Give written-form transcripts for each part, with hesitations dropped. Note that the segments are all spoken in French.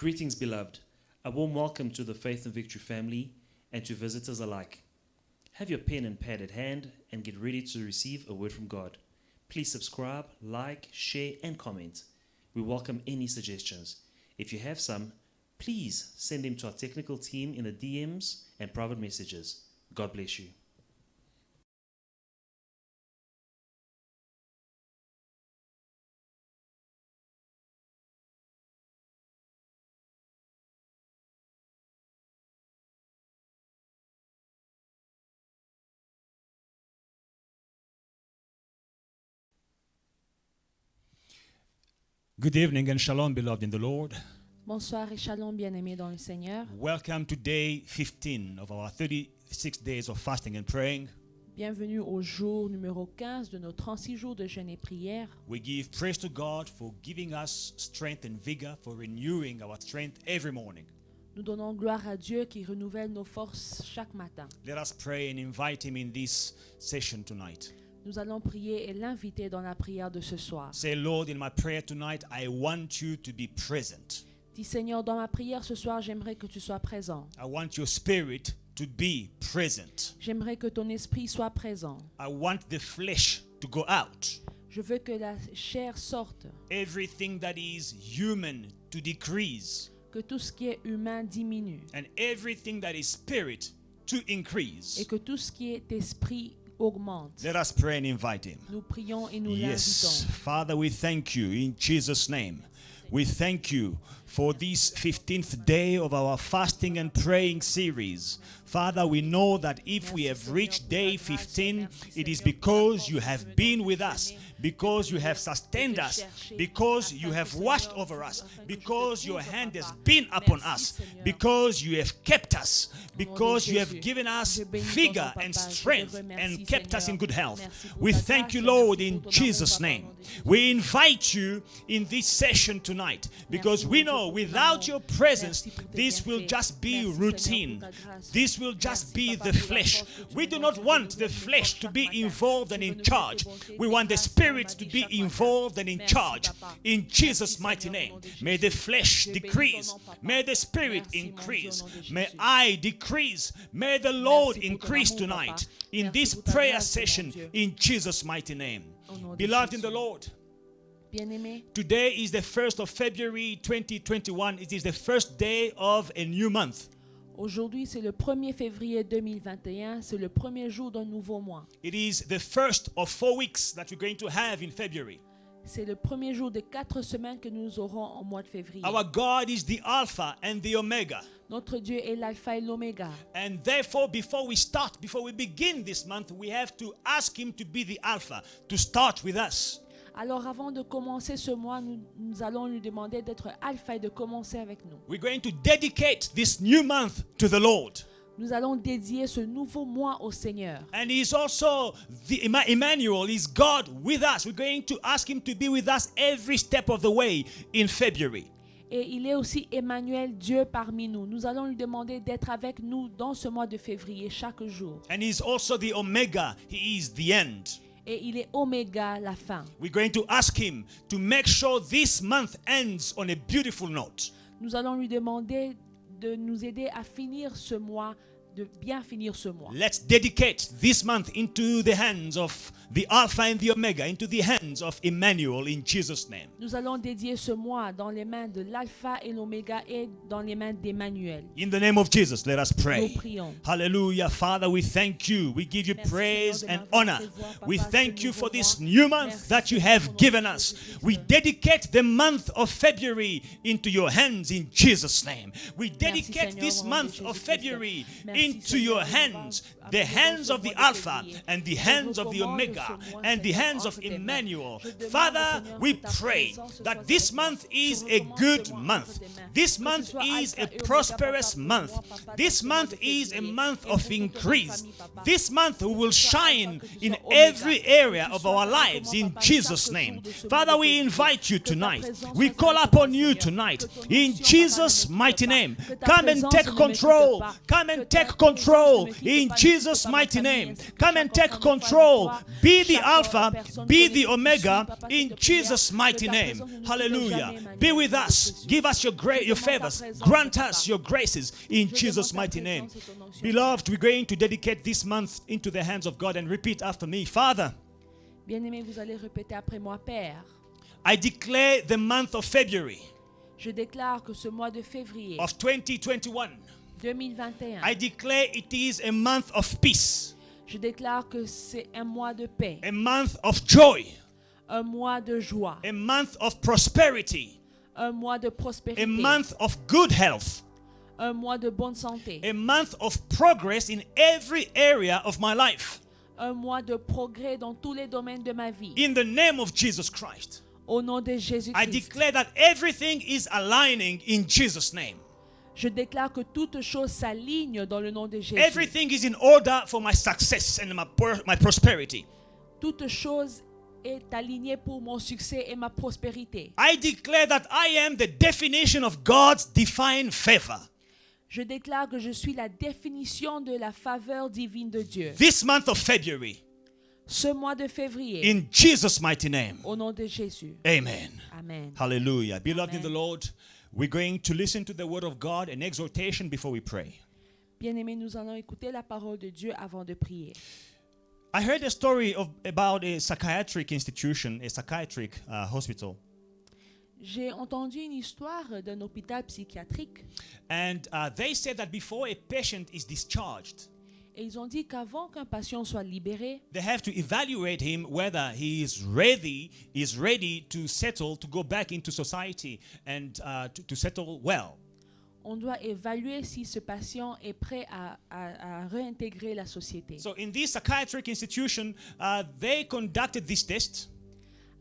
Greetings, beloved. A warm welcome to the Faith and Victory family and to visitors alike. Have your pen and pad at hand and get ready to receive a word from God. Please subscribe, like, share, and comment. We welcome any suggestions. If you have some, please send them to our technical team in the DMs and private messages. God bless you. Good evening and shalom, beloved in the Lord. Bonsoir et shalom, bien-aimés dans le Seigneur. Welcome to day 15 of our 36 days of fasting and praying. Bienvenue au jour numéro 15 de nos 36 jours de jeûne et prière. We give praise to God for giving us strength and vigor, for renewing our strength every morning. Nous donnons gloire à Dieu qui renouvelle nos forces chaque matin. Let us pray and invite Him in this session tonight. Nous allons prier et l'inviter dans la prière de ce soir. Say, Lord, in my prayer tonight, I want you to be present. Dis Seigneur, dans ma prière ce soir, j'aimerais que tu sois présent. I want your spirit to be present. J'aimerais que ton esprit soit présent. I want the flesh to go out. Je veux que la chair sorte, Everything that is human to decrease. que tout ce qui est humain diminue And everything that is spirit to increase. et que tout ce qui est esprit augmente. Let us pray and invite Him. Nous prions et nous Yes, l'invitons. Father, we thank you in Jesus' name. We thank you for this 15th day of our fasting and praying series. Father, we know that if we have reached day 15, it is because you have been with us, because you have sustained us, because you have watched over us, because your hand has been upon us, because you have kept us, because you have given us vigor and strength and kept us in good health. We thank you, Lord, in Jesus' name. We invite you in this session tonight because we know without your presence, this will just be routine. This will just be the flesh. We do not want the flesh to be involved and in charge. We want the spirit to be involved and in charge. In Jesus' mighty name, may the flesh decrease. May the spirit increase. May I decrease. May the Lord increase tonight in this prayer session in Jesus' mighty name. Beloved in the Lord, Bien-aimés, today is the 1st of February 2021. It is the first day of a new month. aujourd'hui c'est le 1er février 2021, c'est le premier jour d'un nouveau mois. It is the first of 4 weeks that we're going to have in February. C'est le premier jour de 4 semaines que nous aurons en mois de février. Our God is the Alpha and the Omega. Notre Dieu est l'alpha et l'oméga. And therefore, before we begin this month, we have to ask Him to be the Alpha, to start with us. Alors avant de commencer ce mois, nous allons lui demander d'être alpha et de commencer avec nous. We're going to dedicate this new month to the Lord. Nous allons dédier ce nouveau mois au Seigneur. And He's also the Emmanuel, is God with us. We're going to ask Him to be with us every step of the way in February. Et il est aussi Emmanuel, Dieu parmi nous. Nous allons lui demander d'être avec nous dans ce mois de février, chaque jour. And He's also the Omega. He is the end. Et il est Oméga, la fin. We're going to ask Him to make sure this month ends on a beautiful note. Nous allons lui demander de nous aider à finir ce mois, de bien finir ce mois. Let's dedicate this month into the hands of the Alpha and the Omega, into the hands of Emmanuel in Jesus' name. Nous allons dédier ce mois dans les mains de l'alpha et l'oméga et dans les mains d'Emmanuel. In the name of Jesus, let us Nous pray. prions. Hallelujah. Father, we thank you. We give you Merci, praise Seigneur, and de m'avoir honor. fait voir, Papa, We ce thank you for nouveau this mois. new month Merci, that you Seigneur, have pour given notre us. Jésus-Christ. We dedicate the month of February into your hands in Jesus' name. We dedicate Seigneur, this au nom de month of Jésus-Christ. February Merci, into Seigneur, your on va hands, appeler the dans hands ce of the mois de Alpha février. and the Je hands of the recommande Omega ce mois, and the Seigneur, hands of entre tes mains. Emmanuel. Je demande, Father, Seigneur, we que ta pray présence soit that this avec moi. month Je is a recommande good ce mois month. entre tes mains. This Que month ce soit is Alpha a et Oméga, prosperous Papa, pour month. moi, Papa, This dans ce mois month de is a février. month Et of pour toute notre increase. famille, Papa. This month we will Que tu sois shine Alpha, que tu in sois Oméga. every area Que tu of sois our avec lives moi, in Papa, Jesus' chaque name. jour de ce mois Father, de we février. invite you Que ta tonight. présence We soit call avec upon moi, you Seigneur. tonight Que ton in onction, Jesus' Papa, ne mighty m'écoute name. pas. Que ta Come and présence take ne m'écoute control. pas. Come Que and ta take control in Jesus' mighty name. Come and take control. Be the Alpha, be the Omega in Jesus' mighty name. Hallelujah. Be with us. Give us your favors. Grant us your graces in Jesus' mighty name. Beloved, we're going to dedicate this month into the hands of God and repeat after me. Father, Bien-aimés, vous allez répéter après moi, Père. I declare the month of February Je déclare que ce mois de février of 2021, 2021, I declare it is a month of peace, je déclare que c'est un mois de paix, a month of joy, un mois de joie, a month of prosperity, un mois de a prospérité, month of good health, un mois de bonne santé, a month of progress in every area of my life. un mois de progrès dans tous les domaines de ma vie. In the name of Jesus Christ, Au nom de I Jésus-Christ, declare that everything is aligning in Jesus' name. je déclare que toute chose s'aligne dans le nom de Jésus. Everything is in order for my success and my prosperity. Toute chose est alignée pour mon succès et ma prospérité. I declare that I am the definition of God's divine favor. Je déclare que je suis la définition de la faveur divine de Dieu. This month of February, Ce mois de février, in Jesus' mighty name. au nom de Jésus. Amen. Amen. Hallelujah. Beloved in Amen. the Lord, we're going to listen to the word of God and exhortation before we pray. Bien-aimés, nous allons écouter la parole de Dieu avant de prier. I heard a story about a psychiatric institution, a psychiatric hospital. J'ai entendu une histoire d'un hôpital psychiatrique And they said that before a patient is discharged, et ils ont dit qu'avant qu'un patient soit libéré, they have to evaluate him whether he is ready to settle, to go back into society and to settle well. on doit évaluer si ce patient est prêt à réintégrer la société. So in this psychiatric institution, they conducted this test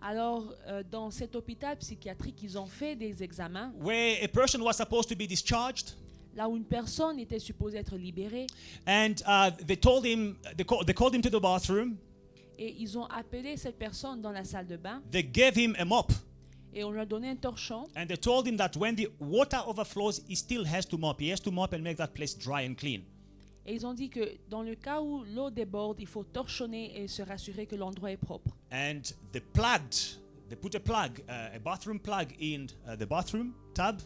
Alors, dans cet hôpital psychiatrique, ils ont fait des examens where a person was supposed to be discharged, là où une personne était supposée être libérée and they called him to the bathroom. et ils ont appelé cette personne dans la salle de bain They gave him a mop, et on lui a donné un torchon and they told him that when the water overflows, he still has to mop. He has to mop and make that place dry and clean. et ils ont dit que dans le cas où l'eau déborde, il faut torchonner et se rassurer que l'endroit est propre. And they put a bathroom plug in the bathroom tub,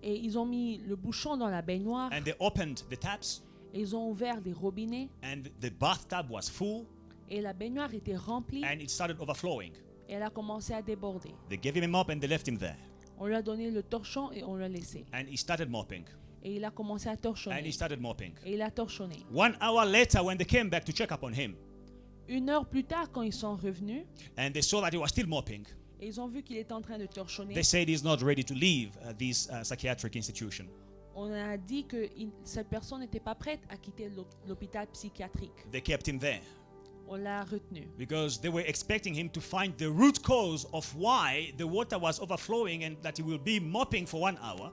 Et ils ont mis le bouchon dans la baignoire and they opened the taps, et ils ont ouvert les robinets and the bathtub was full, et la baignoire était remplie and it started overflowing. et elle a commencé à déborder. They gave him a mop and they left him there, On lui a donné le torchon et on l'a laissé. and he started mopping, Et il a commencé à and he torchonner. started mopping. Et il a torchonné. 1 hour later, when they came back to check up on him, 1 heure plus tard, quand ils sont revenus, and they saw that he was still mopping, et ils ont vu qu'il était en train de torchonner, they said he's not ready to leave this psychiatric institution. on a dit que cette personne n'était pas prête à quitter l'hôpital psychiatrique. They kept him there On l'a retenu. because they were expecting him to find the root cause of why the water was overflowing and that he will be mopping for 1 hour.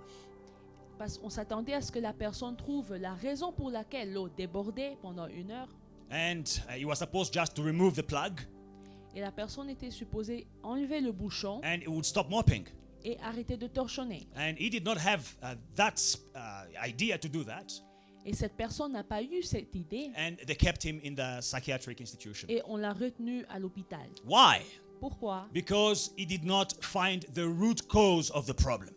Parce qu'on s'attendait à ce que la personne trouve la raison pour laquelle l'eau débordait pendant 1 heure. And he was supposed just to remove the plug Et la personne était supposée enlever le bouchon and it would stop mopping. et arrêter de torchonner. And he did not have that idea to do that. Et cette personne n'a pas eu cette idée And they kept him in the psychiatric institution. et on l'a retenu à l'hôpital. Why? Pourquoi? Because he did not find the root cause of the problem.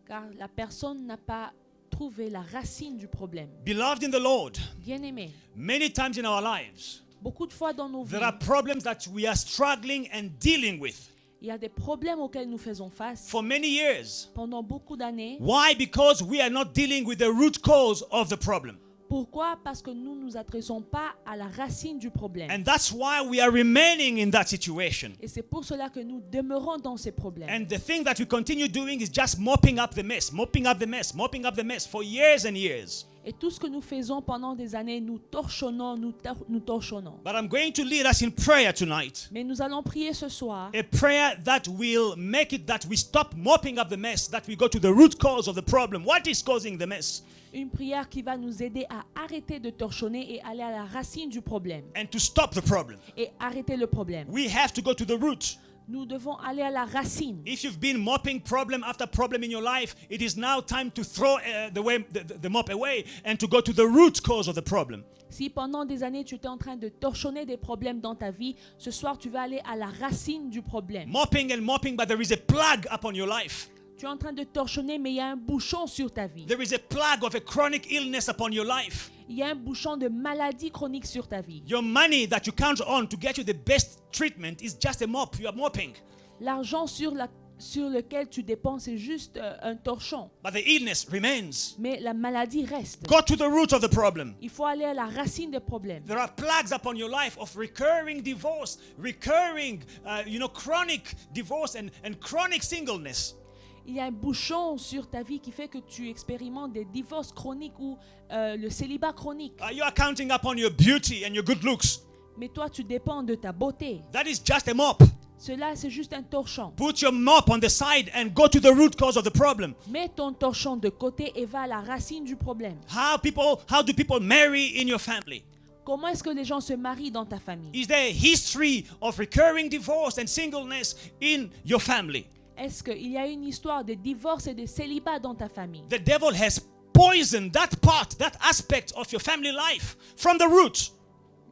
Car la personne n'a pas trouvé la racine du problème. Beloved in the Lord, Bien-aimé, many times in our lives, beaucoup de fois dans nos vies, there are problems that we are struggling and dealing with il y a des problèmes auxquels nous faisons face for many years. pendant beaucoup d'années. Why? Because we are not dealing with the root cause of the problem. Pourquoi? Parce que nous ne nous adressons pas à la racine du problème. And that's why we are remaining in that situation. Et c'est pour cela que nous demeurons dans ces problèmes. And the thing that we continue doing is just mopping up the mess, mopping up the mess, mopping up the mess for years and years. Et tout ce que nous faisons pendant des années, nous torchonnons, nous torchonnons. But I'm going to lead us in prayer tonight. Mais nous allons prier ce soir. A prayer that will make it that we stop mopping up the mess, that we go to the root cause of the problem. What is causing the mess? Une prière qui va nous aider à arrêter de torchonner et aller à la racine du problème. And to stop the problem. Et arrêter le problème. We have to go to the root. Nous devons aller à la racine. If you've been mopping problem after problem in your life, it is now time to throw the mop away and to go to the root cause of the problem. Si pendant des années tu étais en train de torchonner des problèmes dans ta vie, ce soir tu vas aller à la racine du problème. Mopping and mopping, but there is a plague upon your life. Tu es en train de torchonner, mais il y a un bouchon sur ta vie. There is a plague of a chronic illness upon your life. Il y a un bouchon de maladie chronique sur ta vie. Your money that you count on to get you the best treatment is just a mop. You are mopping. L'argent sur lequel tu dépenses est juste un torchon. But the illness remains. Mais la maladie reste. Go to the root of the problem. Il faut aller à la racine des problèmes. There are plagues upon your life of recurring divorce, recurring, chronic divorce and chronic singleness. Il y a un bouchon sur ta vie qui fait que tu expérimentes des divorces chroniques ou le célibat chronique. You are counting upon your beauty and your good looks. Mais toi, tu dépends de ta beauté. That is just a mop. Cela, c'est juste un torchon. Put your mop on the side and go to the root cause of the problem. Mets ton torchon de côté et va à la racine du problème. How do people marry in your family? Comment est-ce que les gens se marient dans ta famille? Is there a history of recurring divorce and singleness in your family? Est-ce qu'il y a une histoire de divorce et de célibat dans ta famille? The devil has poisoned that part, that aspect of your family life from the root.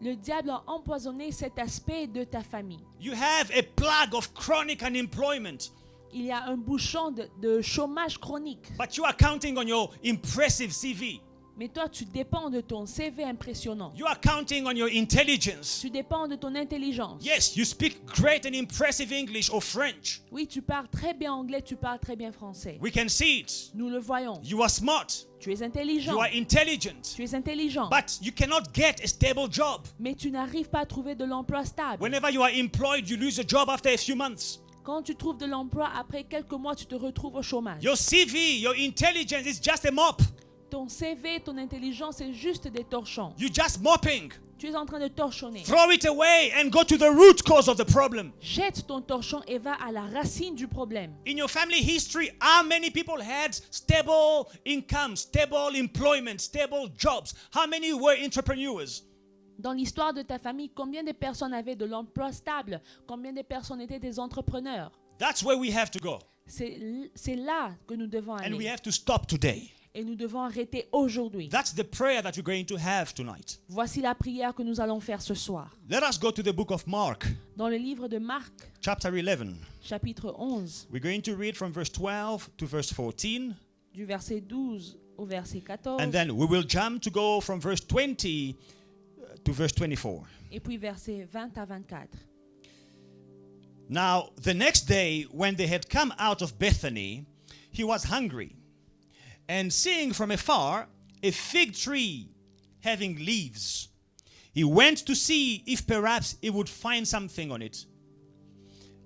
Le diable a empoisonné cet aspect de ta famille. You have a plague of chronic unemployment. Il y a un bouchon de chômage chronique. But you are counting on your impressive CV. Mais toi, tu dépends de ton CV impressionnant. You are counting on your intelligence. Tu dépends de ton intelligence. Yes, you speak great and impressive English or French. Oui, tu parles très bien anglais, tu parles très bien français. We can see it. Nous le voyons. You are smart. Tu es intelligent. You are intelligent. Tu es intelligent. But you cannot get a stable job. Mais tu n'arrives pas à trouver de l'emploi stable. Whenever you are employed, you lose a job after a few months. Quand tu trouves de l'emploi, après quelques mois, tu te retrouves au chômage. Your CV, your intelligence is just a mop. Ton CV, ton intelligence, c'est juste des torchons. You're just mopping. Tu es en train de torchonner. Throw it away and go to the root cause of the problem. Jette ton torchon et va à la racine du problème. In your family history, how many people had stable income, stable employment, stable jobs? How many were entrepreneurs? Dans l'histoire de ta famille, combien de personnes avaient de l'emploi stable? Combien de personnes étaient des entrepreneurs? That's where we have to go. C'est là que nous devons And we aller. have to stop today. Et nous devons arrêter aujourd'hui. That's the prayer that we're going to have tonight. Voici la prière que nous allons faire ce soir. Let us go to the book of Mark, Dans le livre de Marc, chapter 11. chapitre 11, We're going to read from verse 12 to verse 14. du verset 12 au verset 14, And then we will jump to go from verse 20 to verse 24. et puis verset 20 à 24. Now, the next day, when they had come out of Bethany, he was hungry. And seeing from afar a fig tree having leaves, he went to see if perhaps he would find something on it.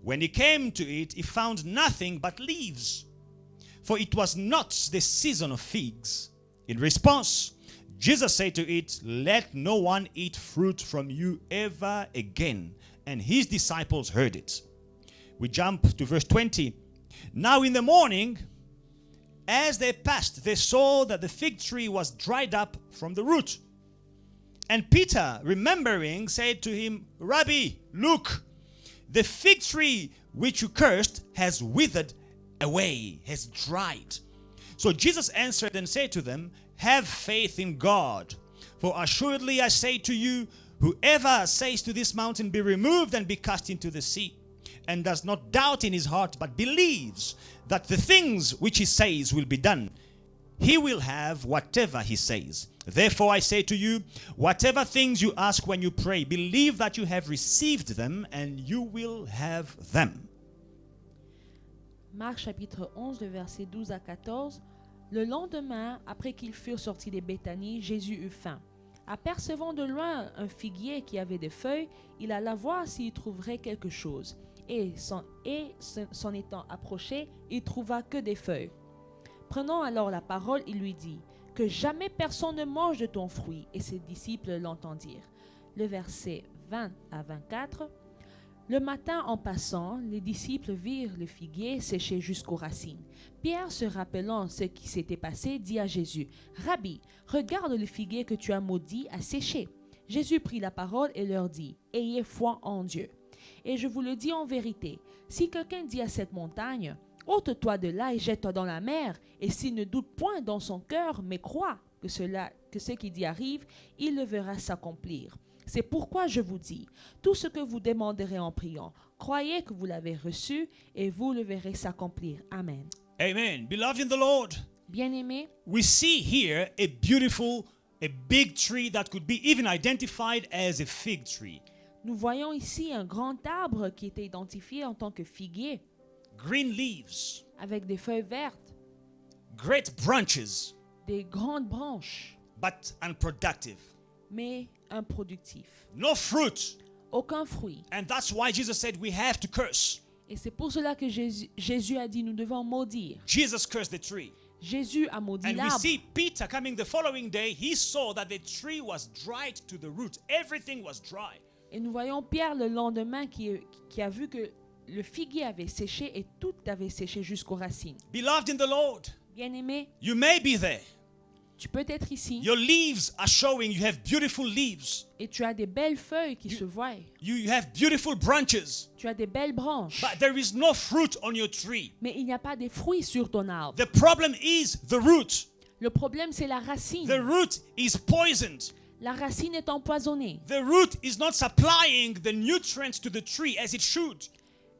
When he came to it, he found nothing but leaves, for it was not the season of figs. In response, Jesus said to it, "Let no one eat fruit from you ever again." And his disciples heard it. We jump to verse 20. Now in the morning, as they passed, they saw that the fig tree was dried up from the root. And Peter, remembering, said to him, "Rabbi, look, the fig tree which you cursed has withered away, has dried." So Jesus answered and said to them, "Have faith in God. For assuredly I say to you, whoever says to this mountain, be removed and be cast into the sea, and does not doubt in his heart, but believes that the things which he says will be done, he will have whatever he says. Therefore I say to you, whatever things you ask when you pray, believe that you have received them, and you will have them." Marc chapitre 11, le verset 12 à 14. Le lendemain, après qu'ils furent sortis de Béthanie, Jésus eut faim. Apercevant de loin un figuier qui avait des feuilles, il alla voir s'il trouverait quelque chose. Et s'en étant approché, il trouva que des feuilles. Prenant alors la parole, il lui dit, « Que jamais personne ne mange de ton fruit. » Et ses disciples l'entendirent. Le verset 20 à 24. Le matin, en passant, les disciples virent le figuier séché jusqu'aux racines. Pierre, se rappelant ce qui s'était passé, dit à Jésus, « Rabbi, regarde le figuier que tu as maudit a séché. » Jésus prit la parole et leur dit, « Ayez foi en Dieu. » Et je vous le dis en vérité, si quelqu'un dit à cette montagne, ôte-toi de là et jette-toi dans la mer, et s'il ne doute point dans son cœur, mais croit que ce qui dit arrive, il le verra s'accomplir. C'est pourquoi je vous dis, tout ce que vous demanderez en priant, croyez que vous l'avez reçu, et vous le verrez s'accomplir. Amen. Amen. Beloved in the Lord, Bien-aimés, we see here a big tree that could be even identified as a fig tree. nous voyons ici un grand arbre qui était identifié en tant que figuier, Green leaves, avec des feuilles vertes, great branches, des grandes branches, but unproductive. mais improductif. No fruit. Aucun fruit. And that's why Jesus said we have to curse. Et c'est pour cela que Jésus a dit nous devons maudire. Jesus cursed the tree. Jésus a maudit And we l'arbre. see Peter coming the following day. He saw that the tree was dried to the root. Everything was dry. Et nous voyons Pierre le lendemain qui a vu que le figuier avait séché et tout avait séché jusqu'aux racines. Beloved in the Lord, Bien-aimé, you may be there. tu peux être ici Your leaves are showing. You have beautiful leaves. et tu as des belles feuilles qui se voient. You have beautiful branches. Tu as des belles branches. But there is no fruit on your tree. Mais il n'y a pas de fruits sur ton arbre. The problem is the root. Le problème, c'est la racine. The root is poisoned. La racine est empoisonnée. The root is not supplying the nutrients to the tree as it should.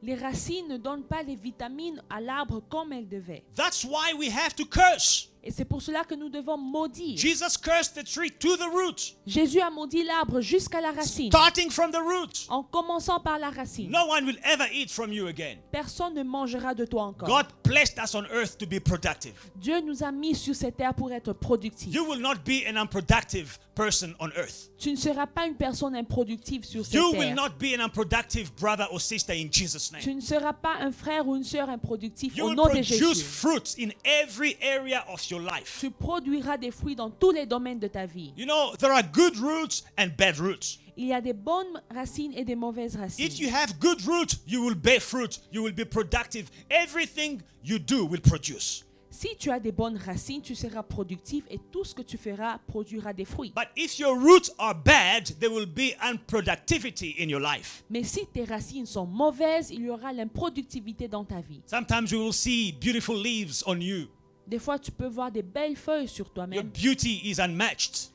Les racines ne donnent pas les vitamines à l'arbre comme elles devaient. That's why we have to curse. Et c'est pour cela que nous devons maudire. Jesus cursed the tree to the root, Jésus a maudit l'arbre jusqu'à la racine. starting from the root. En commençant par la racine. No one will ever eat from you again. Personne ne mangera de toi encore. God placed us on earth to be productive. Dieu nous a mis sur cette terre pour être productifs. You will not be an unproductive person on earth. Tu ne seras pas une personne improductive sur cette You will terre. not be an unproductive brother or sister in Jesus' Tu name. ne seras pas un frère ou une sœur improductif You au will nom de produce Jésus. fruit in every area of your life. Tu produiras des fruits dans tous les domaines de ta vie. You know, there are good roots and bad roots. Il y a des bonnes racines et des mauvaises racines. If you have good roots, you will bear fruit. You will be productive. Everything you do will produce. Si tu as des bonnes racines, tu seras productif et tout ce que tu feras produira des fruits. But if your roots are bad, there will be unproductivity in your life. Mais si tes racines sont mauvaises, il y aura l'improductivité dans ta vie. Sometimes you will see beautiful leaves on you. Des fois, tu peux voir des belles feuilles sur Your toi-même. beauty is unmatched.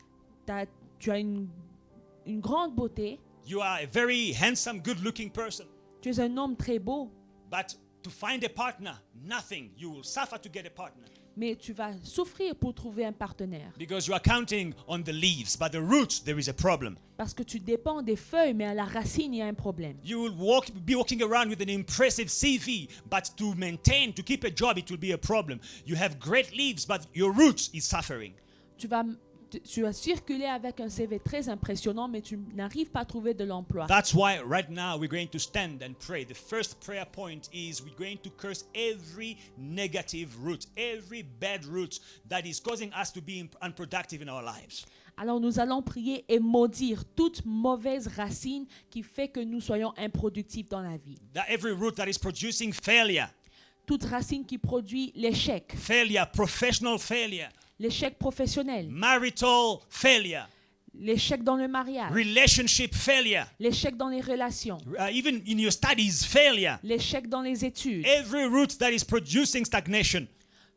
Tu as une grande beauté. You are a very handsome, good-looking person. Tu es un homme très beau. But to find a partner, nothing. You will suffer to get a partner Mais tu vas souffrir pour trouver un partenaire. because you are counting on the leaves, but the roots, there is a problem. Parce que tu dépends des feuilles, mais à la racine, il y a un problème. You will be walking around with an impressive CV, but to maintain, to keep a job, it will be a problem. You have great leaves, but your roots is suffering. Tu vas circuler avec un CV très impressionnant, mais tu n'arrives pas à trouver de l'emploi. That's why right now we're going to stand and pray. The first prayer point is we're going to curse every negative root, every bad root that is causing us to be unproductive in our lives. Alors nous allons prier et maudire toute mauvaise racine qui fait que nous soyons improductifs dans la vie. That every root that is producing failure, Toute racine qui produit l'échec, professional failure, l'échec professionnel, marital failure, l'échec dans le mariage, relationship failure, l'échec dans les relations, even in your studies failure. l'échec dans les études, Every root that is producing stagnation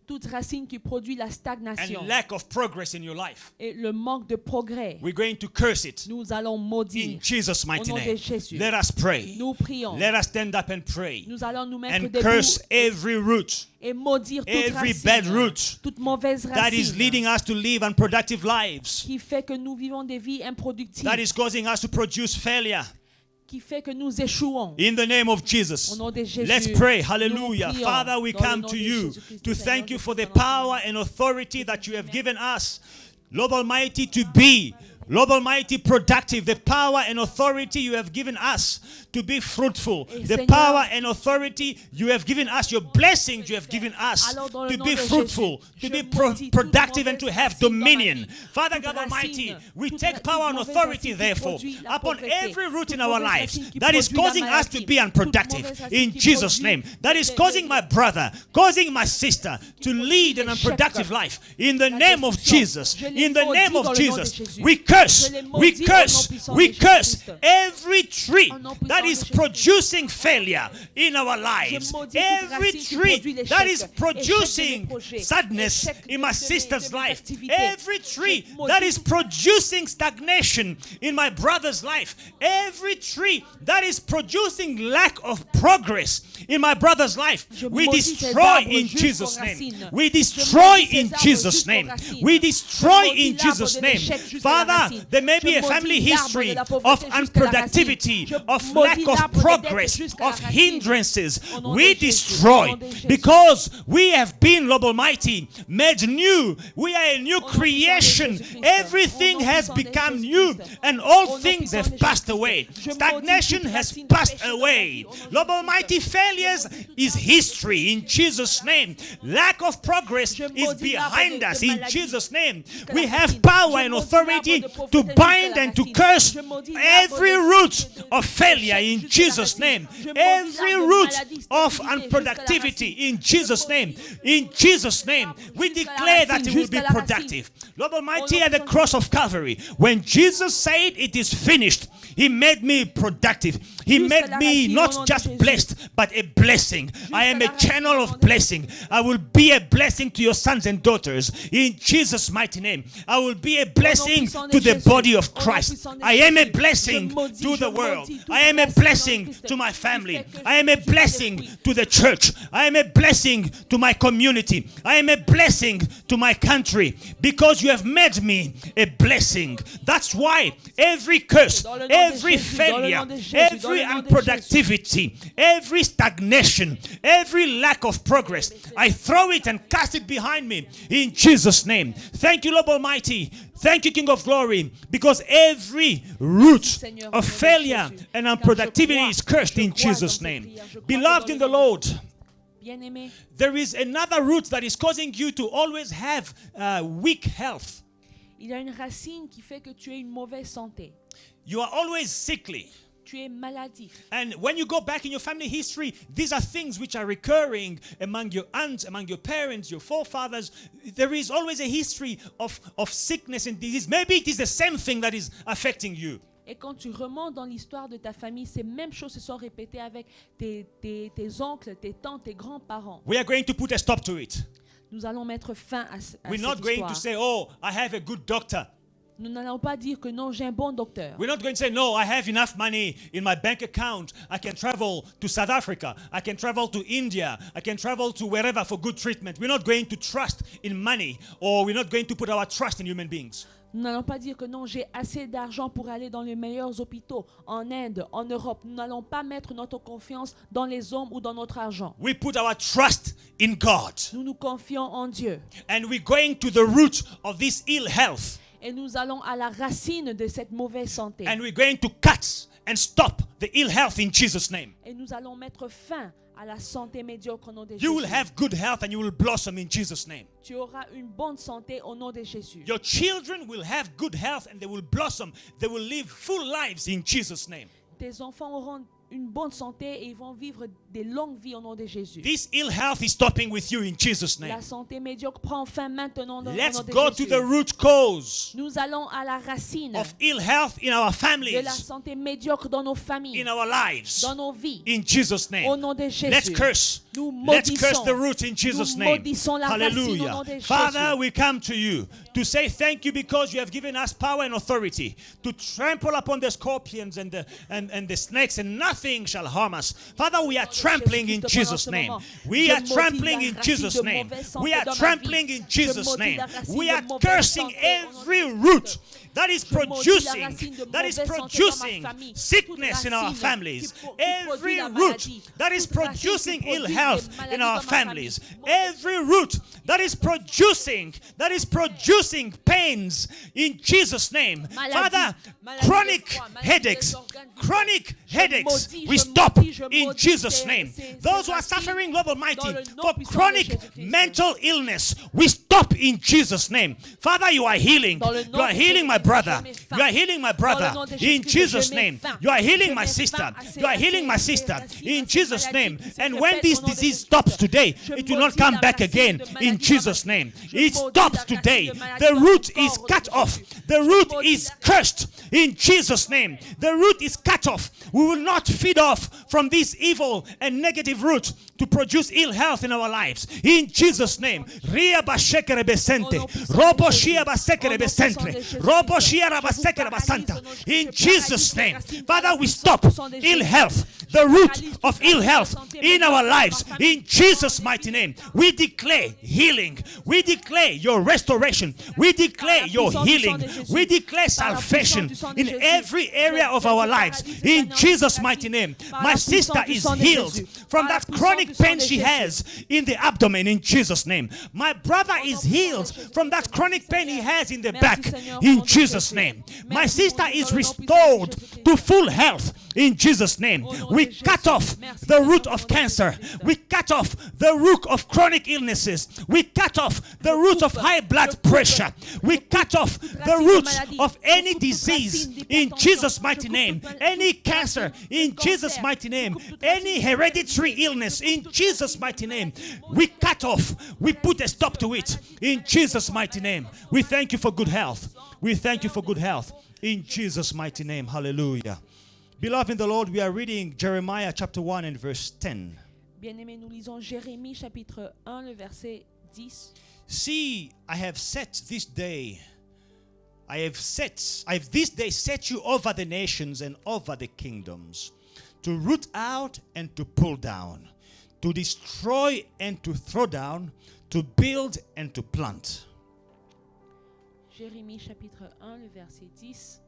toute racine qui produit la stagnation and lack of progress in your life, et le manque de progrès, we're going to curse it nous allons in maudire. Jesus' mighty Au nom de name. Jésus. Let us pray. Nous prions. Let us stand up and pray Nous allons nous mettre and debout curse every root et maudire toute every racine, bad root toute mauvaise that is racine leading us to live unproductive lives, qui fait que nous vivons des vies improductives, that is causing us to produce failure. qui fait que nous échouons. In the name of Jesus, Au nom de Jésus, let's pray. nous Hallelujah. prions. Father, we Dans le come nom to de you Jésus-Christ, to Seigneur, thank you nous for the prenons power and authority that you have given us, Lord Almighty, to be, Lord Almighty, productive. The power and authority you have given us to be fruitful. Et The Seigneur, power and authority you have given us, your blessings you have given us alors dans le to nom be de fruitful, Jésus, to be je maudis toute productive and to mauvaise have racine dans ma dominion. vie. Father Toute God Almighty, racine, we toute take power and mauvaise authority racine qui therefore produit la upon pauvreté, every root toute in our mauvaise lives racine qui that is produit la causing us to maladie, be unproductive. toute mauvaise racine In qui Jesus' produit name, that is les- causing my brother, causing my sister to lead an les unproductive chèques. life. In the La name of destruction. Jesus, Je les in the maudis name dans of le nom de Jesus, Jésus. we curse, Je les we maudis au curse, nom puissant we de curse Jésus-Christ. every tree Au nom puissant that de is Jésus-Christ. producing failure in our lives. maudis toute Every racine qui tree produit l'échec, that is échec de mes producing projets, sadness échec in de my mes sister's life. activités. Every tree Je maudis that is producing stagnation in my brother's life. Every tree that is producing lack of progress in my brother's life. Je We maudis ces destroy arbres in jusqu'aux Jesus' name. racines. We Je destroy maudis ces in arbres Jesus' jusqu'aux name. racines. We Je destroy maudis in l'arbre Jesus' de name. l'échec jusqu'à la Father, racine. there may Je be a maudis family l'arbre history de la of pauvreté jusqu'à la unproductivity, racine. Je of maudis lack of l'arbre de progress, dette jusqu'à la of racine. hindrances. Au nom We de Jésus. Au destroy nom de Jésus. because we have been, Lord Almighty, made new. We are a new Au nom puissant de creation. Jésus-Christ. Everything Au nom has puissant de become Jésus-Christ. new, and Au all nom things puissant have de passed Jésus-Christ. away. Je maudis Stagnation toute has racine de passed péché dans ma away. vie. Au nom de Lord Jésus-Christ. Almighty, failures is history in Jesus' name. Lack of progress Je is maudis l'arbre behind de us in maladie Jesus' name. jusqu'à We la have racine. power Je and maudis authority l'arbre de pauvreté to jusqu'à bind la and to racine. curse Je maudis l'arbre every de- root de- of failure in jusqu'à la Jesus' racine. name. Je maudis Every l'arbre de root maladie, of stérilité unproductivity jusqu'à la in racine. Jesus' name. In Jesus' name, we Jusqu'à la declare that racine, it will be jusqu'à la racine. productive. Lord Almighty, Au nom at the puissant de cross of Calvary, when Jesus said it is finished, He made me productive. He Jusqu'à made la me racine, au nom not de just Jésus. blessed, but a blessing. I am la a racine, channel au of nom de blessing. I will be a blessing to your sons and daughters in Jesus' mighty name. I will be a blessing puissant to de the Jésus. body of Au nom Christ. puissant de I am a Jésus. blessing Je maudis, to je the world. maudis toute I am a blessing blessing dans le Christ to my qui family. fait que I am a je produis pas de blessing fruits. to the church. I am a blessing to my community. I am a blessing to my country because you have made me a blessing. That's why every curse, Dans le nom de every Jésus, dans le failure, nom de Jésus, dans every le nom de unproductivity, every stagnation, every lack of progress, I throw it and cast it behind me in Jesus' name. Thank you, Lord Almighty. Thank you, King of Glory, because every root Seigneur, au nom of de failure Jésus. and Car je unproductivity crois, is cursed je in crois dans Jesus' cette name. prière, je crois Beloved que in dans the le nom Lord, Bien-aimé, there is another root that is causing you to always have weak health. il y a une racine qui fait que tu as une mauvaise santé. You are always sickly. Tu es maladif. And when you go back in your family history, these are things which are recurring among your aunts, among your parents, your forefathers. There is always a history of sickness and disease. Maybe it is the same thing that is affecting you. Et quand tu remontes dans l'histoire de ta famille, ces mêmes choses se sont répétées avec tes oncles, tes tantes, tes grands-parents. We are going to put a stop to it. Nous allons mettre fin à We're cette not going histoire. to say, oh, I have a good doctor. Nous n'allons pas dire que non, j'ai un bon docteur. We're not going to say, no, I have enough money in my bank account. I can travel to South Africa. I can travel to India. I can travel to wherever for good treatment. We're not going to trust in money, or we're not going to put our trust in human beings. Nous n'allons pas dire que non, j'ai assez d'argent pour aller dans les meilleurs hôpitaux en Inde, en Europe. Nous n'allons pas mettre notre confiance dans les hommes ou dans notre argent. We put our trust in God. Nous nous confions en Dieu. And we're going to the root of this ill health. Et nous allons à la racine de cette mauvaise santé. And we're going to cut and stop the ill health in Jesus' name. Et nous allons mettre fin à la santé médiocre au nom de You will Jésus. have good health and you will blossom in Jesus' name. Tu auras une bonne santé au nom de Jésus. Your children will have good health and they will blossom. They will live full lives in Jesus' name. Tes enfants auront une bonne santé et ils vont vivre des longues vies au nom de Jésus. This ill health is stopping with you in Jesus' name. La santé médiocre prend fin maintenant au nom Let's de go to Jésus. the root cause Nous allons à la racine of ill health in our de la families, santé médiocre dans nos familles, in our lives, dans nos vies. in Jesus' Au name. nom de Let's Jésus. curse. Nous Let's curse maudissons. the root in Jesus' Nous name. maudissons la racine au Hallelujah. nom de Father, Jésus. we come to you to say thank you because you have given us power and authority to trample upon the scorpions and the snakes, and nothing shall harm us. Father, we are trampling in Jesus' name. We are trampling in Jesus' name. We are trampling in Jesus' name. We are cursing every root that is producing sickness in our families. Every root that is producing ill health in our families. Every root that is producing pains in Jesus' name. Father, chronic headaches, we stop in Jesus' name. Those who are suffering, Lord Almighty, for chronic mental illness, we stop in Jesus' name. Father, you are healing. You are healing my brother. You are healing my brother in Jesus' name. You are healing my sister. You are healing my sister in Jesus' name. And when this disease stops today, it will not come back again in Jesus' name. It stops today. The root is cut off. The root is cursed in Jesus' name. The root is cut off. We will not feed off from this evil and negative root to produce ill health in our lives. In Jesus' name. Ria bashekere besente. Robo shia basekere besente. Robo shia rabasekere basanta. In Jesus' name. Father, we stop ill health. The root of ill health in our lives. In Jesus' mighty name. We declare healing. We declare your restoration. We declare your healing. We declare salvation in every area of our lives. In Jesus' mighty name. My sister is healed from that chronic pain she has in the abdomen. In Jesus' name. My brother is healed from that chronic pain he has in the back. In Jesus' name. My sister is restored to full health. In Jesus' name. We cut off the root of cancer. We cut off the root of chronic illnesses. We cut off the root of high blood pressure. We cut off the root of any disease in Jesus' mighty name. Any cancer in Jesus' mighty name. Any hereditary illness in Jesus' mighty name. We cut off. We put a stop to it in Jesus' mighty name. We thank you for good health. We thank you for good health in Jesus' mighty name. Hallelujah. Beloved in the Lord, we are reading Jeremiah chapter 1 and verse 10. Bien-aimés, nous lisons Jérémie chapitre 1, le verset 10. See, I have this day set you over the nations and over the kingdoms, to root out and to pull down, to destroy and to throw down, to build and to plant. Jérémie chapitre 1, le verset 10.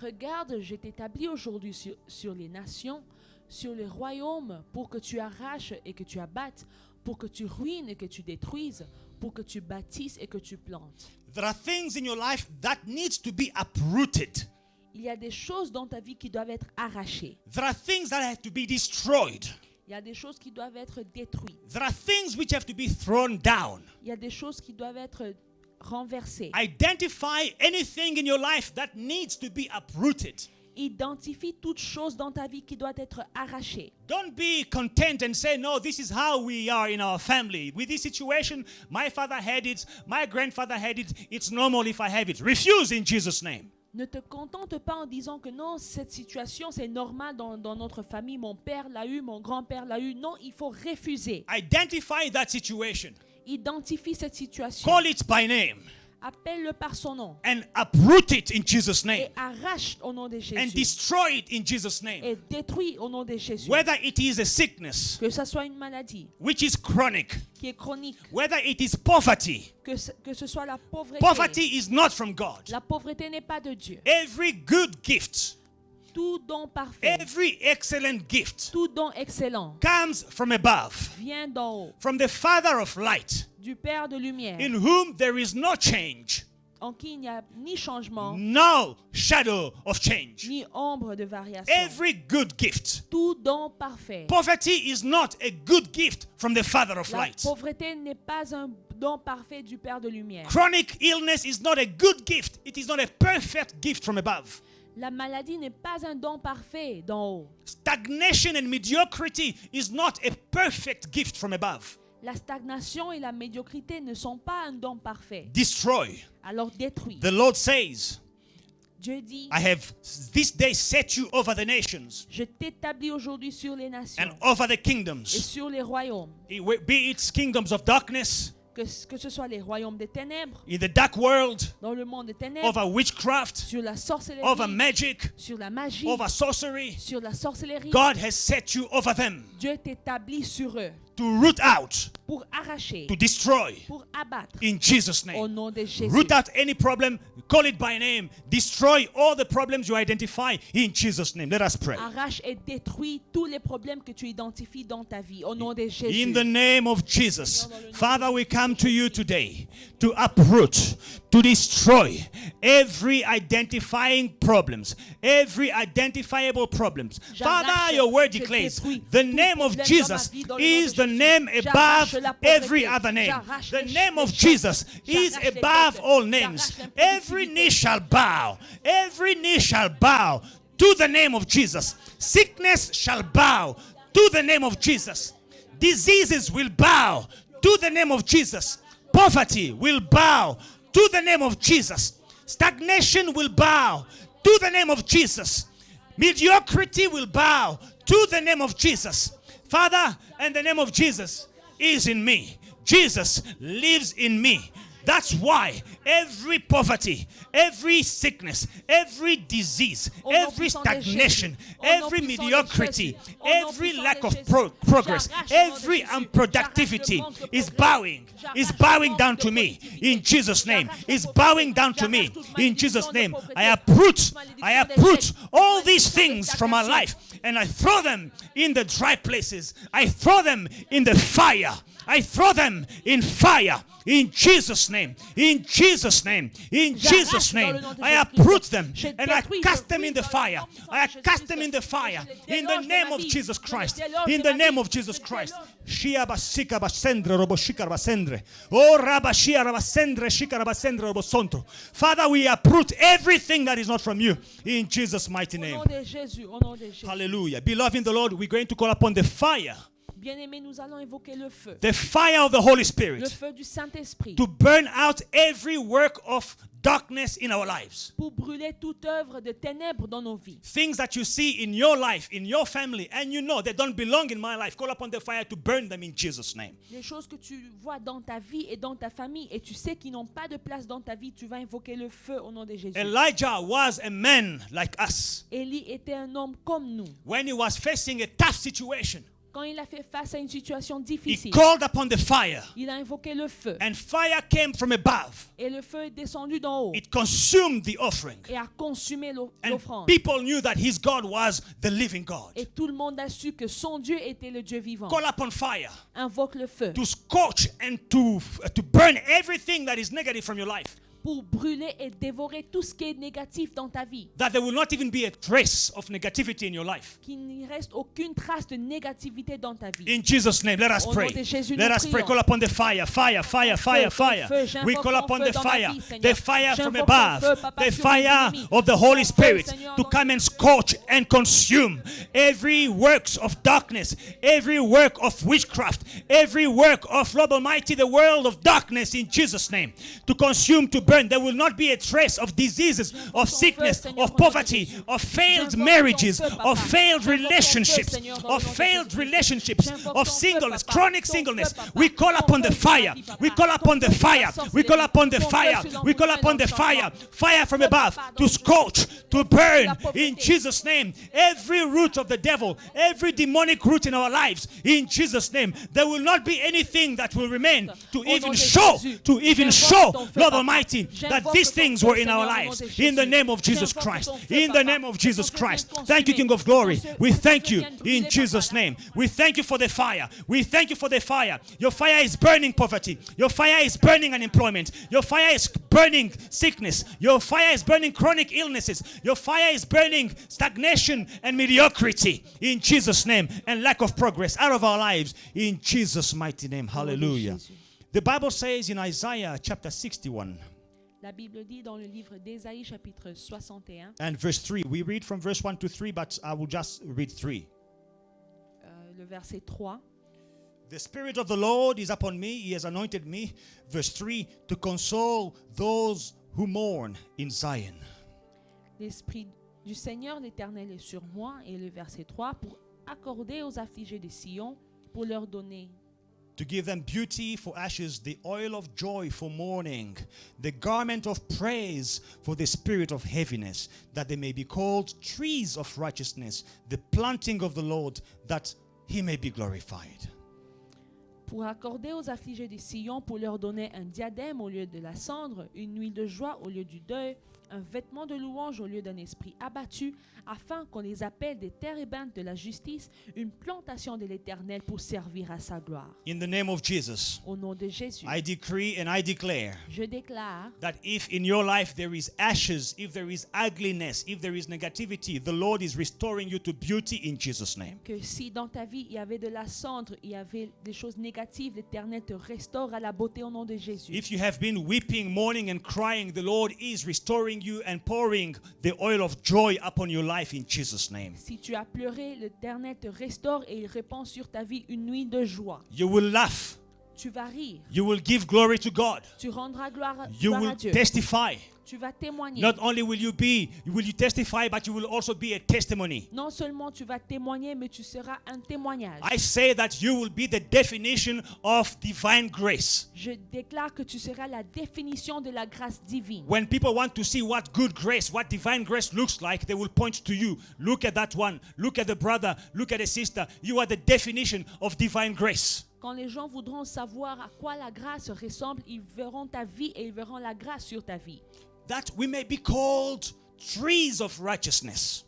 Regarde, je t'établis aujourd'hui sur les nations, sur les royaumes, pour que tu arraches et que tu abattes, pour que tu ruines et que tu détruises, pour que tu bâtisses et que tu plantes. There are things in your life that needs to be uprooted. Il y a des choses dans ta vie qui doivent être arrachées. There are things that have to be destroyed. Il y a des choses qui doivent être détruites. There are things which have to be thrown down. Il y a des choses qui doivent être renversées. Identify anything in your life that needs to be uprooted. Identifie toute chose dans ta vie qui doit être arrachée. Don't be content and say, no, this is how we are in our family. With this situation, my father had it, my grandfather had it, it's normal if I have it. Refuse in Jesus' name. Ne te contente pas en disant que non, cette situation, c'est normal dans notre famille. Mon père l'a eu, mon grand-père l'a eu. Non, il faut refuser. Identify that situation. Identifie cette situation. Call it by name. Appelle-le par son nom. And uproot it in Jesus' name. Et arrache au nom de Jésus. And destroy it in Jesus' name. Et détruis au nom de Jésus. Whether it is a sickness, Que ça soit une maladie which is chronic, qui est chronique, whether it is poverty. que ce soit la pauvreté. Poverty is not from God. La pauvreté n'est pas de Dieu. Every good gift, Tout don parfait, every excellent gift tout don excellent comes from above, vient d'en haut, from the Father of light, du Père de lumière, in whom there is no change, en qui il n'y a ni changement, no shadow of change. ni ombre de variation. Every good gift. Tout don parfait. Poverty is not a good gift from the Father of La light. pauvreté n'est pas un don parfait du Père de lumière. Chronic illness is not a good gift. It is not a perfect gift from above. La maladie n'est pas un don parfait d'en haut. Stagnation and mediocrity is not a perfect gift from above. La stagnation et la médiocrité ne sont pas un don parfait. Destroy. Alors détruis. The Lord says, Dieu dit, I have this day set you over the nations je t'établis aujourd'hui sur les nations and over the et kingdoms, sur les royaumes. be it kingdoms of darkness, Que ce soit les royaumes des ténèbres, in the dark world, dans le monde des ténèbres, over witchcraft, sur la sorcellerie, over magic, sur la magie, over sorcery. sur la sorcellerie. God has set you over them Dieu t'établit sur eux to root out, pour arracher, to destroy, pour abattre in Jesus' au name. nom de Jésus. Root out any problem, call it by name, destroy all the problems you identify in Jesus' name. Let us pray. Arrache et détruis tous les problèmes que tu identifies dans ta vie au nom de Jésus. In the name of Jesus, Father, we come to you today to uproot, to destroy every identifying problems, every identifiable problems. Father, your word declares the name of Jesus is the name above every other name. The name of Jesus is above all names. Every knee shall bow. Every knee shall bow to the name of Jesus. Sickness shall bow to the name of Jesus. Diseases will bow to the name of Jesus. Poverty will bow to the name of Jesus. Stagnation will bow to the name of Jesus. Mediocrity will bow to the name of Jesus. Father, and the name of Jesus is in me. Jesus lives in me. That's why every poverty, every sickness, every disease, every stagnation, every mediocrity, every lack of progress, every unproductivity is bowing down to me in Jesus' name. Is bowing down to me in Jesus' name. I uproot all these things from my life and I throw them in the dry places. I throw them in the fire. I throw them in fire. In Jesus' name, in Jesus' name, in Jesus' name, I uproot them and I cast them in the fire. I cast them in the fire in the name of Jesus Christ. In the name of Jesus Christ. Father, we uproot everything that is not from you in Jesus' mighty name. Hallelujah. Beloved in the Lord, we're going to call upon the fire. Bien-aimés, nous allons invoquer le feu. The fire of the Holy Le Spirit feu du Saint-Esprit. to burn out every work of darkness in our lives. Pour brûler toute œuvre de ténèbres dans nos vies. Things that you see in your life, in your family, and you know they don't belong in my life. Call upon the fire to burn them in Jesus' name. Les choses que tu vois dans ta vie et dans ta famille et tu sais qu'ils n'ont pas de place dans ta vie, tu vas invoquer le feu au nom de Jésus. Elijah was a man like us. Élie était un homme comme nous. When he was facing a tough situation, Quand il a fait face à une situation he difficile, called upon the fire, il a invoqué le feu. and fire came from above. Et le feu est descendu d'en haut It consumed the offering. et a consumé And l'offrande. people knew that his God was the living God. Et tout le monde a su que son Dieu était le Dieu vivant. Call upon fire Invoque le feu to scorch and to burn everything that is negative from your life. pour brûler et dévorer tout ce qui est négatif dans ta vie. That there will not even be a trace of negativity in your life. Qu'il n'y reste aucune trace de négativité dans ta vie. In Jesus' name, let us Au pray. nom de Jésus, Let nous us pray. prions. Call upon the fire, fire, fire, fire, fire. Feu, We j'invoque call ton upon feu the dans ma fire, vie, Seigneur. the fire from J'invoque ton above, feu, Papa, the sur mes fire ennemis. of the Holy Ton feu, Spirit Seigneur, to dans come and scorch and consume every works of darkness, every work of witchcraft, every work of Lord Almighty, the world of darkness in Jesus' name. To consume, to burn. There will not be a trace of diseases, of sickness, of poverty, of failed marriages, of failed relationships, of failed relationships, of singleness, chronic singleness. We call upon the fire. We call upon the fire. We call upon the fire. We call upon the fire. Fire from above to scorch, to burn in Jesus' name. Every root of the devil, every demonic root in our lives, in Jesus' name. There will not be anything that will remain to even show, Lord Almighty, that these things were in our lives. In the name of Jesus Christ. In the name of Jesus Christ. Thank you, King of Glory. We thank you in Jesus' name. We thank you for the fire. We thank you for the fire. Your fire is burning poverty. Your fire is burning unemployment. Your fire is burning sickness. Your fire is burning chronic illnesses. Your fire is burning stagnation and mediocrity in Jesus' name, and lack of progress out of our lives in Jesus' mighty name. Hallelujah. The Bible says in Isaiah chapter 61 La Bible dit dans le livre d'Ésaïe chapitre 61, and verse 3. We read from verse 1 to 3, but I will just read 3. le verset 3. The Spirit of the Lord is upon me. He has anointed me, verse 3, to console those who mourn in Zion. L'Esprit du Seigneur l'Éternel est sur moi, et le verset 3, pour accorder aux affligés de Sion, pour leur donner To give them beauty for ashes, the oil of joy for mourning, the garment of praise for the spirit of heaviness, that they may be called trees of righteousness, the planting of the Lord, that he may be glorified. pour accorder aux affligés de Sion, pour leur donner un diadème au lieu de la cendre, une huile de joie au lieu du deuil, un vêtement de louange au lieu d'un esprit abattu, afin qu'on les appelle des térébintes de la justice, une plantation de l'Éternel pour servir à sa gloire. In the name of Jesus, Au nom de Jésus, I decree and I declare je déclare that if in your life there is ashes, if there is ugliness, if there is negativity, the Lord is restoring you to beauty in Jesus' name. que si dans ta vie il y avait de la cendre, il y avait des choses négatives, l'Éternel te restaure à la beauté au nom de Jésus. If you have been weeping, mourning, and crying, the Lord is restoring you and pouring the oil of joy upon your life in Jesus' name. Si tu as pleuré, l'Éternel te restaure et il répand sur ta vie une nuit de joie. You will laugh Tu vas rire. You will give glory to God. Tu rendras gloire You à will Dieu. testify. Tu vas témoigner. Not only will you testify, but you will also be a testimony. Non seulement tu vas témoigner, mais tu seras un témoignage. I say that you will be the definition of divine grace. Je déclare que tu seras la définition de la grâce divine. When people want to see what good grace, what divine grace looks like, they will point to you. Look at that one. Look at the brother. Look at the sister. You are the definition of divine grace. Quand les gens voudront savoir à quoi la grâce ressemble, ils verront ta vie et ils verront la grâce sur ta vie. That we may be called trees of righteousness.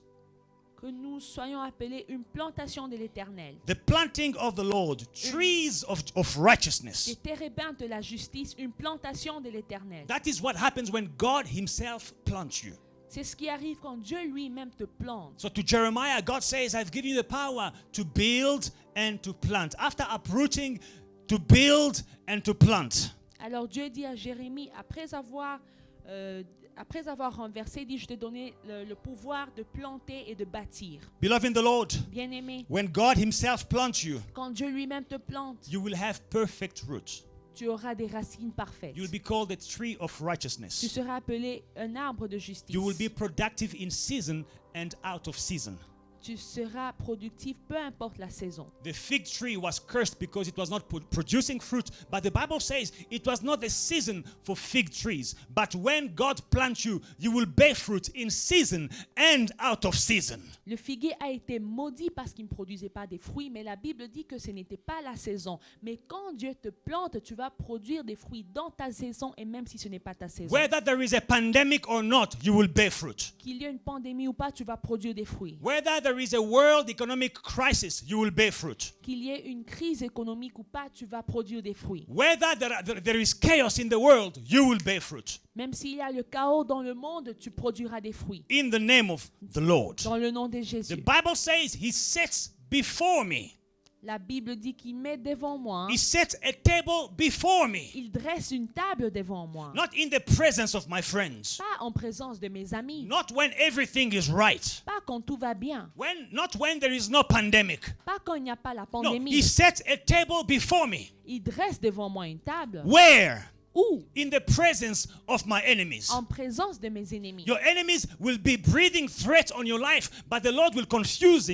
Que nous soyons appelés une plantation de l'Éternel. The planting of the Lord, trees of righteousness. Des térébinths de la justice, une plantation de l'Éternel. That is what happens when God himself plants you. C'est ce qui arrive quand Dieu lui-même te plante. So to Jeremiah, God says, I've given you the power to build and to plant. After uprooting, to build and to plant. Alors Dieu dit à Jérémie, après avoir renversé, il dit, je t'ai donné le pouvoir de planter et de bâtir. Beloved in the Lord, Bien-aimé, when God himself plants you, quand Dieu lui-même te plante, you will have perfect roots. tu auras des racines parfaites. You will be called a tree of Tu righteousness. seras appelé un arbre de justice. You will be productive in season and out of season. Tu seras productif, peu importe la saison. The fig tree was cursed because it was not producing fruit. But the Bible says it was not the season for fig trees. But when God plants you, you will bear fruit in season and out of season. Le figuier a été maudit parce qu'il ne produisait pas des fruits, mais la Bible dit que ce n'était pas la saison. Mais quand Dieu te plante, tu vas produire des fruits dans ta saison et même si ce n'est pas ta saison. Whether there is a pandemic or not, you will bear fruit. Qu'il y ait une pandémie ou pas, tu vas produire des fruits. Whether there is a world economic crisis, you will bear fruit. Qu'il y ait une crise économique ou pas, tu vas produire des fruits. Whether there is chaos in the world, you will bear fruit. Même s'il y a le chaos dans le monde, tu produiras des fruits. In the name of the Lord. Dans le nom de Jésus. The Bible says he sets before me. La Bible dit qu'il met devant moi. He sets a table before me. Il dresse une table devant moi. Not in the presence of my friends. Pas en présence de mes amis. Not when everything is right. Pas quand tout va bien. Not when there is no pandemic. Pas quand il n'y a pas la No, pandémie. he sets a table before me. Il dresse devant moi une table. Where? Où? In the presence of my enemies. En présence de mes ennemis. Your enemies will be breathing threats on your life, but the Lord will confuse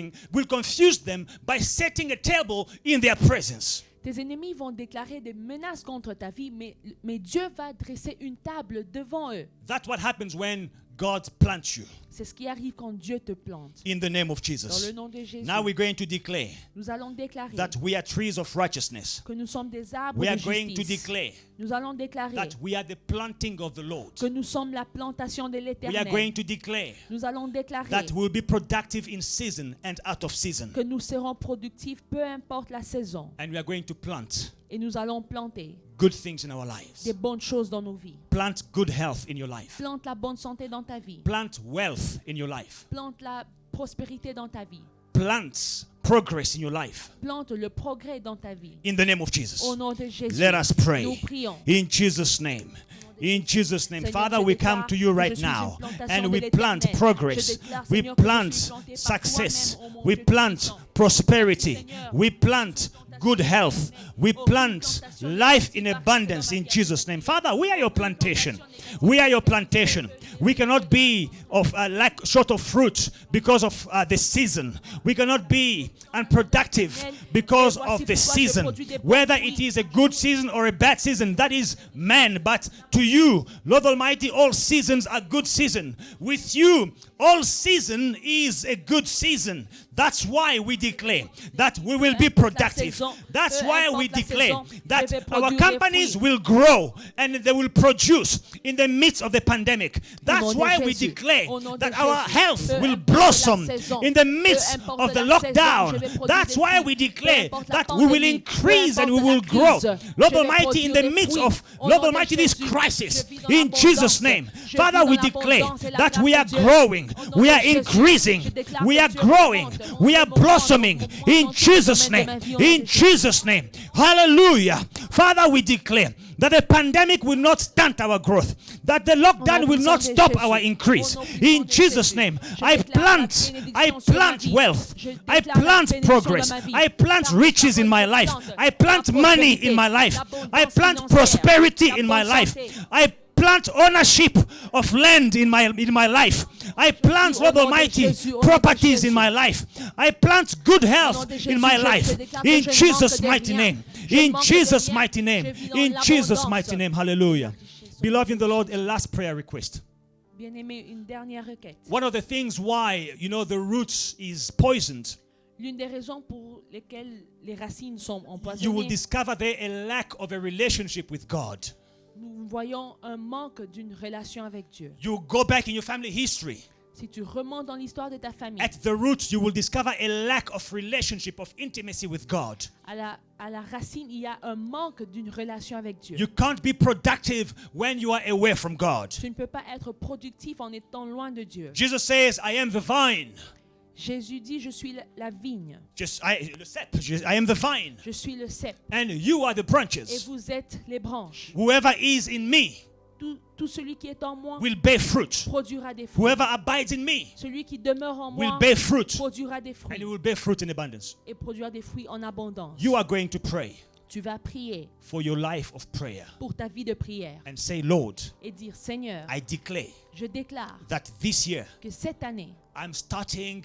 them by setting a table in their presence. Tes ennemis vont déclarer des menaces contre ta vie, mais Dieu va dresser une table devant eux. That's what happens when God plants you. C'est ce qui arrive quand Dieu te plante. In the name of Dans Jesus. le nom de Jésus. Now we're going to declare Nous allons déclarer that we are trees of righteousness. que nous sommes des arbres We are de going to justice. declare Nous allons déclarer that we are the planting of the Lord. que nous sommes la plantation de We are l'Éternel. going to declare Nous allons déclarer that we'll be productive in season and out of season. que nous serons productifs peu importe la saison. And we are going to plant Et nous allons planter good things in our lives. des bonnes choses dans nos vies. Plant good health in your life. Plante la bonne santé dans ta vie. Plant wealth in your life. Plante la prospérité dans ta vie. Plant progress in your life. Plante le progrès dans ta vie. In the name of Jesus. Au nom de Jésus. Let us pray. Nous prions. In Jesus' name. In Jesus' name. Seigneur, Father, je we déclare come to you que right je suis une now plantation and de we plant l'Éternel. progress. Je déclare, We Seigneur, que je plant suis planté par success. toi-même, au nom We de plant Jésus. prosperity. Seigneur, We plant good health. We plant life in abundance in Jesus' name. Father, we are your plantation. We are your plantation. We cannot be short of fruit because of the season. We cannot be unproductive because of the season. Whether it is a good season or a bad season, that is man. But to you, Lord Almighty, all seasons are good season. With you, all season is a good season. That's why we declare that we will be productive. That's why we declare that our companies will grow and they will produce in the midst of the pandemic. That's why we declare that our health will blossom in the midst of the lockdown. That's why we declare that we will increase and we will grow. Lord Almighty, in the midst of, Lord Almighty, this crisis, in Jesus' name, Father, we declare that we are growing, we are increasing, we are growing, we are blossoming in Jesus' name. In Jesus' name. Hallelujah. Father, we declare that the pandemic will not stunt our growth, that the lockdown will not stop our increase. In Jesus' name, I plant wealth. I plant progress. I plant riches in my life. I plant money in my life. I plant prosperity in my life. I plant ownership of land in my life. I plant, Lord Almighty, properties in my life. I plant good health in my life. In Jesus' mighty name. In Jesus' mighty name. In Jesus' mighty name. Hallelujah. Beloved in the Lord, a last prayer request. Bien-aimé, une dernière requête. One of the things why, the roots is poisoned, L'une des raisons pour lesquelles les racines sont you will empoisonnées, discover there a lack of a relationship with God. nous voyons un manque d'une relation avec Dieu. You go back in your family history. Si tu remontes dans l'histoire de ta famille, At the roots, you will discover a lack of relationship, of intimacy with God. à la racine, il y a un manque d'une relation avec Dieu. You can't be productive when you are away from God. Tu ne peux pas être productif en étant loin de Dieu. Jesus says, I am the vine. Jésus dit, je suis la vigne, I am the vine. je suis le cep, And you are the et branches. vous êtes les branches. Whoever is in me Tout celui qui est en moi will bear fruit. produira des fruits. Whoever abides in me Celui qui demeure en will moi bear fruit. produira des And fruits you will bear fruit in abundance. et produira des fruits en abondance. You are going to pray Tu vas prier for your life of prayer pour ta vie de prière and say, Lord, et dire, Seigneur, I declare je déclare that this year que cette année, I'm starting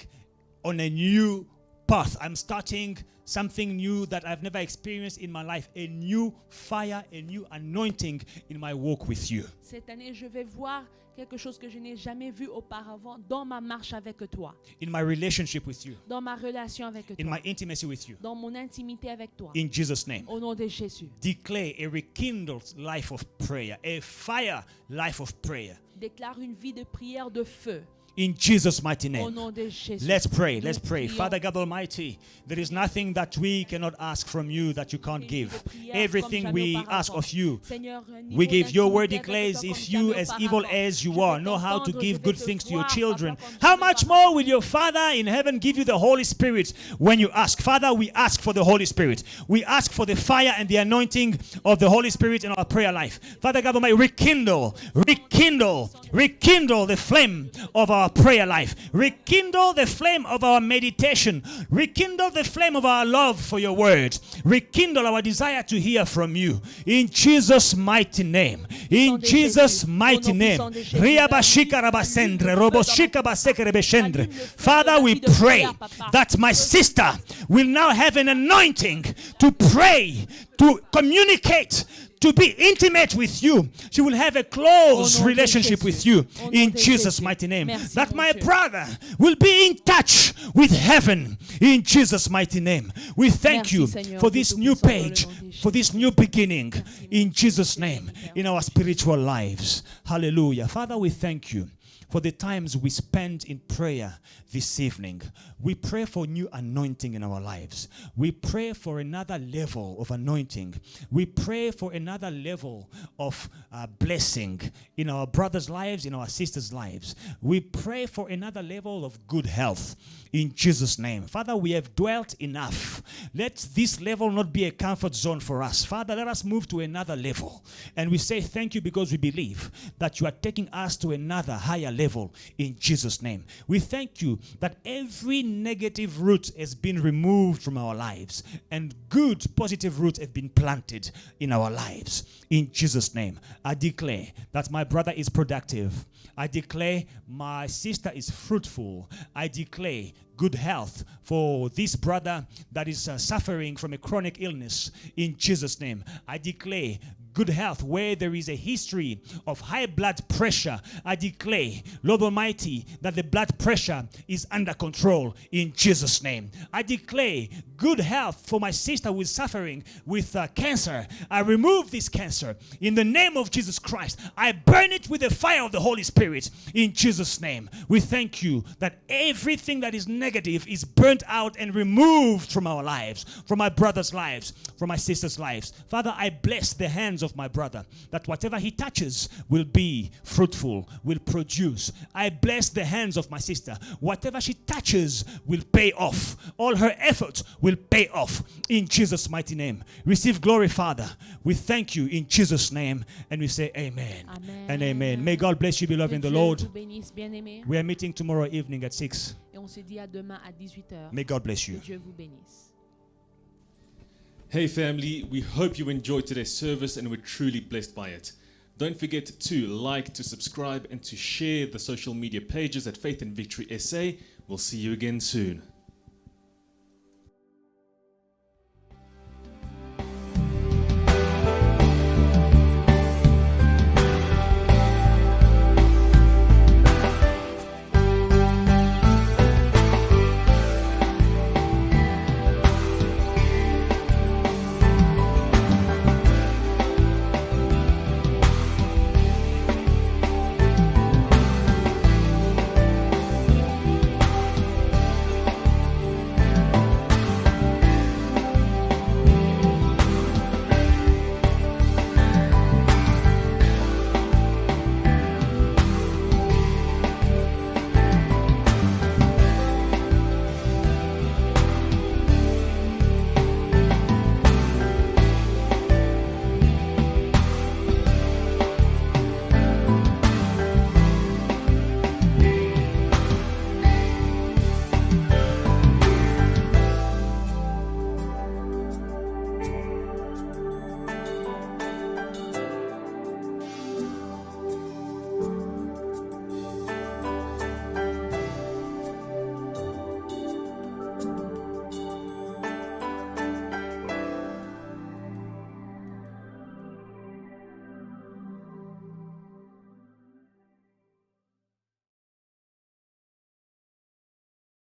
on a new path. I'm starting something new that I've never experienced in my life. A new fire, a new anointing in my walk with you. cette année, je vais voir quelque chose que je n'ai jamais vu auparavant dans ma marche avec toi, In my relationship with you. dans ma relation avec In toi, my intimacy with you. dans mon intimité avec toi. In Jesus' name. Au nom de Jésus, Declare a rekindled life of prayer. A fire life of prayer. déclare une vie de prière de feu. In Jesus' mighty Au name. nom de Jésus. Let's pray. Nous Let's pray. prions. Father God Almighty, there is nothing that we cannot ask from you that you can't give. Everything we ask of you, Seigneur, we give. Your word d'intimité avec declares, toi if comme you, jamais as evil auparavant. as you Je are, vais know how to t'entendre, give je vais good te things to your voir, children, papa, comme how jamais much auparavant. more will your Father in heaven give you the Holy Spirit when you ask? Father, we ask for the Holy Spirit. We ask for the fire and the anointing of the Holy Spirit in our prayer life. Father God Almighty, rekindle the flame of our prayer life. Rekindle the flame of our meditation. Rekindle the flame of our love for your word. Rekindle our desire to hear from you. In Jesus' mighty name. In Jesus' mighty name. Father, we pray that my sister will now have an anointing to pray, to communicate, to be intimate with you. She will have a close relationship with you in Jesus' mighty name. That my brother will be in touch with heaven in Jesus' mighty name. We thank you for this new page, for this new beginning in Jesus' name in our spiritual lives. Hallelujah. Father, we thank you for the times we spent in prayer this evening. We pray for new anointing in our lives. We pray for another level of anointing. We pray for another level of blessing in our brothers' lives, in our sisters' lives. We pray for another level of good health in Jesus' name. Father, we have dwelt enough. Let this level not be a comfort zone for us. Father, let us move to another level. And we say thank you because we believe that you are taking us to another higher level in Jesus' name. We thank you that every negative root has been removed from our lives and good positive roots have been planted in our lives. In Jesus' name, I declare that my brother is productive. I declare my sister is fruitful. I declare good health for this brother that is suffering from a chronic illness. In Jesus' name, I declare good health where there is a history of high blood pressure. I declare, Lord Almighty, that the blood pressure is under control in Jesus' name. I declare good health for my sister who is suffering with cancer. I remove this cancer in the name of Jesus Christ. I burn it with the fire of the Holy Spirit in Jesus' name. We thank you that everything that is negative is burnt out and removed from our lives, from my brothers' lives, from my sisters' lives. Father, I bless the hands of of my brother, that whatever he touches will be fruitful, will produce. I bless the hands of my sister. Whatever she touches will pay off. All her efforts will pay off in Jesus' mighty name. Receive glory, Father. We thank you in Jesus' name, and we say amen, Amen. and amen. May God bless you, beloved in the Que Lord. Dieu vous bénisse, bien-aimés. We are meeting tomorrow evening at 6. Et on se dit à demain à 18h. May God bless Que you. Dieu vous bénisse. Hey family, we hope you enjoyed today's service and were truly blessed by it. Don't forget to like, to subscribe, and to share the social media pages at Faith and Victory SA. We'll see you again soon.